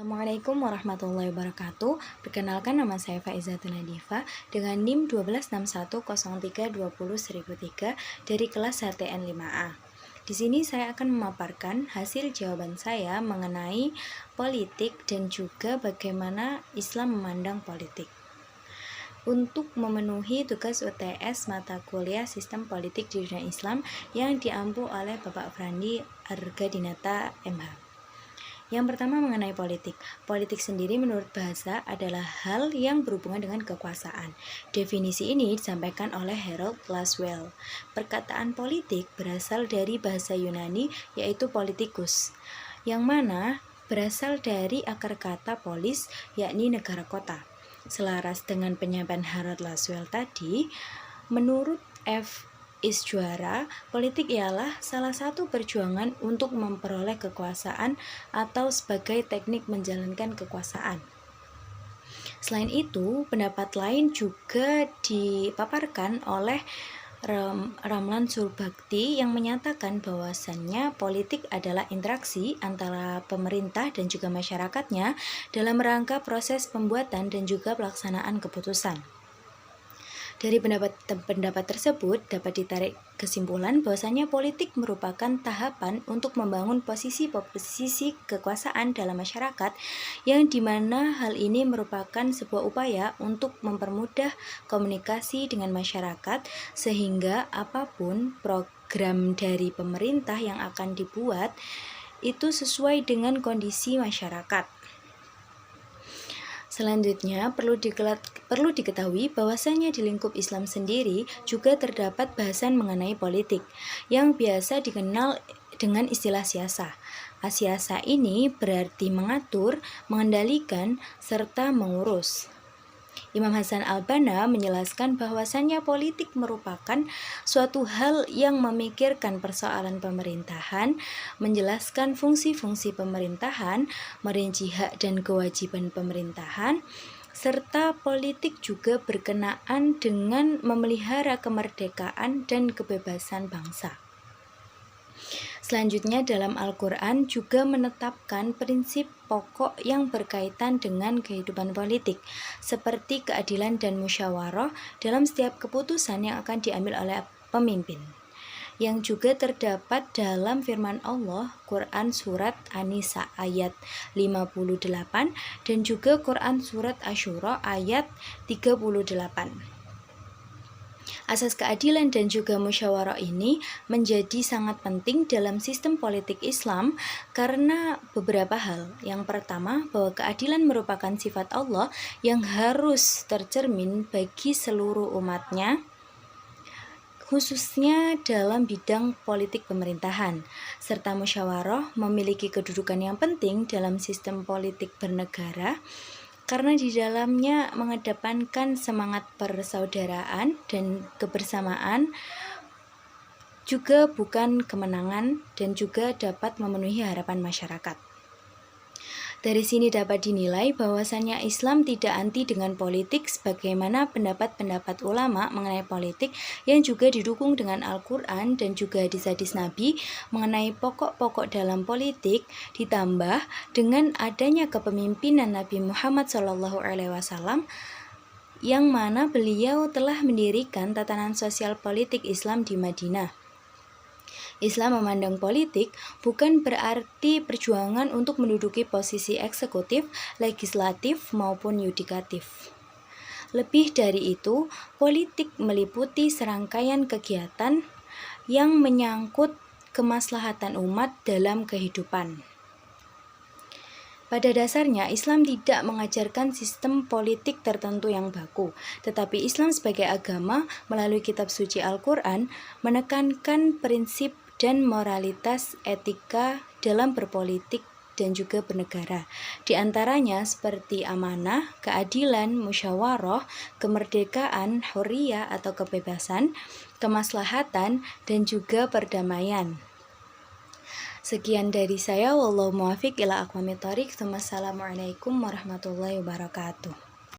Assalamualaikum warahmatullahi wabarakatuh. Perkenalkan, nama saya Faizatun Nadifa dengan NIM 12103201003 dari kelas HTN 5A. Di sini saya akan memaparkan hasil jawaban saya mengenai politik dan juga bagaimana Islam memandang politik. Untuk memenuhi tugas UTS mata kuliah Sistem Politik di Dunia Islam yang diampu oleh Bapak Frandi Argadinata MH. Yang pertama, mengenai politik. Politik sendiri menurut bahasa adalah hal yang berhubungan dengan kekuasaan. Definisi ini disampaikan oleh Harold Laswell. Perkataan politik berasal dari bahasa Yunani, yaitu politikus, yang mana berasal dari akar kata polis, yakni negara kota. Selaras dengan penyampaian Harold Laswell tadi, menurut F. Isjuara, politik ialah salah satu perjuangan untuk memperoleh kekuasaan atau sebagai teknik menjalankan kekuasaan. Selain itu, pendapat lain juga dipaparkan oleh Ramlan Surbakti yang menyatakan bahwasannya politik adalah interaksi antara pemerintah dan juga masyarakatnya dalam rangka proses pembuatan dan juga pelaksanaan keputusan. Dari pendapat tersebut dapat ditarik kesimpulan bahwasanya politik merupakan tahapan untuk membangun posisi-posisi kekuasaan dalam masyarakat, yang dimana hal ini merupakan sebuah upaya untuk mempermudah komunikasi dengan masyarakat sehingga apapun program dari pemerintah yang akan dibuat itu sesuai dengan kondisi masyarakat. Selanjutnya, perlu diketahui bahwasanya di lingkup Islam sendiri juga terdapat bahasan mengenai politik yang biasa dikenal dengan istilah siasa. Siasa ini berarti mengatur, mengendalikan, serta mengurus. Imam Hasan al-Banna menjelaskan bahwasannya politik merupakan suatu hal yang memikirkan persoalan pemerintahan, menjelaskan fungsi-fungsi pemerintahan, merinci hak dan kewajiban pemerintahan, serta politik juga berkenaan dengan memelihara kemerdekaan dan kebebasan bangsa. Selanjutnya, dalam Al-Quran juga menetapkan prinsip pokok yang berkaitan dengan kehidupan politik, seperti keadilan dan musyawarah dalam setiap keputusan yang akan diambil oleh pemimpin, yang juga terdapat dalam firman Allah, Quran Surat An-Nisa ayat 58 dan juga Quran Surat Asy-Syura ayat 38. Asas keadilan dan juga musyawarah ini menjadi sangat penting dalam sistem politik Islam karena beberapa hal. Yang pertama, bahwa keadilan merupakan sifat Allah yang harus tercermin bagi seluruh umatnya, khususnya dalam bidang politik pemerintahan, serta musyawarah memiliki kedudukan yang penting dalam sistem politik bernegara karena di dalamnya mengedepankan semangat persaudaraan dan kebersamaan, juga bukan kemenangan, dan juga dapat memenuhi harapan masyarakat. Dari sini dapat dinilai bahwasannya Islam tidak anti dengan politik sebagaimana pendapat-pendapat ulama mengenai politik yang juga didukung dengan Al-Quran dan juga hadis-hadis Nabi mengenai pokok-pokok dalam politik, ditambah dengan adanya kepemimpinan Nabi Muhammad SAW yang mana beliau telah mendirikan tatanan sosial politik Islam di Madinah. Islam memandang politik bukan berarti perjuangan untuk menduduki posisi eksekutif, legislatif, maupun yudikatif. Lebih dari itu, politik meliputi serangkaian kegiatan yang menyangkut kemaslahatan umat dalam kehidupan. Pada dasarnya, Islam tidak mengajarkan sistem politik tertentu yang baku, tetapi Islam sebagai agama melalui kitab suci Al-Quran menekankan prinsip dan moralitas etika dalam berpolitik dan juga bernegara. Di antaranya seperti amanah, keadilan, musyawarah, kemerdekaan, hurriyah atau kebebasan, kemaslahatan, dan juga perdamaian. Sekian dari saya, wallahu muwaffiq ila aqwamit thoriq. Wassalamualaikum warahmatullahi wabarakatuh.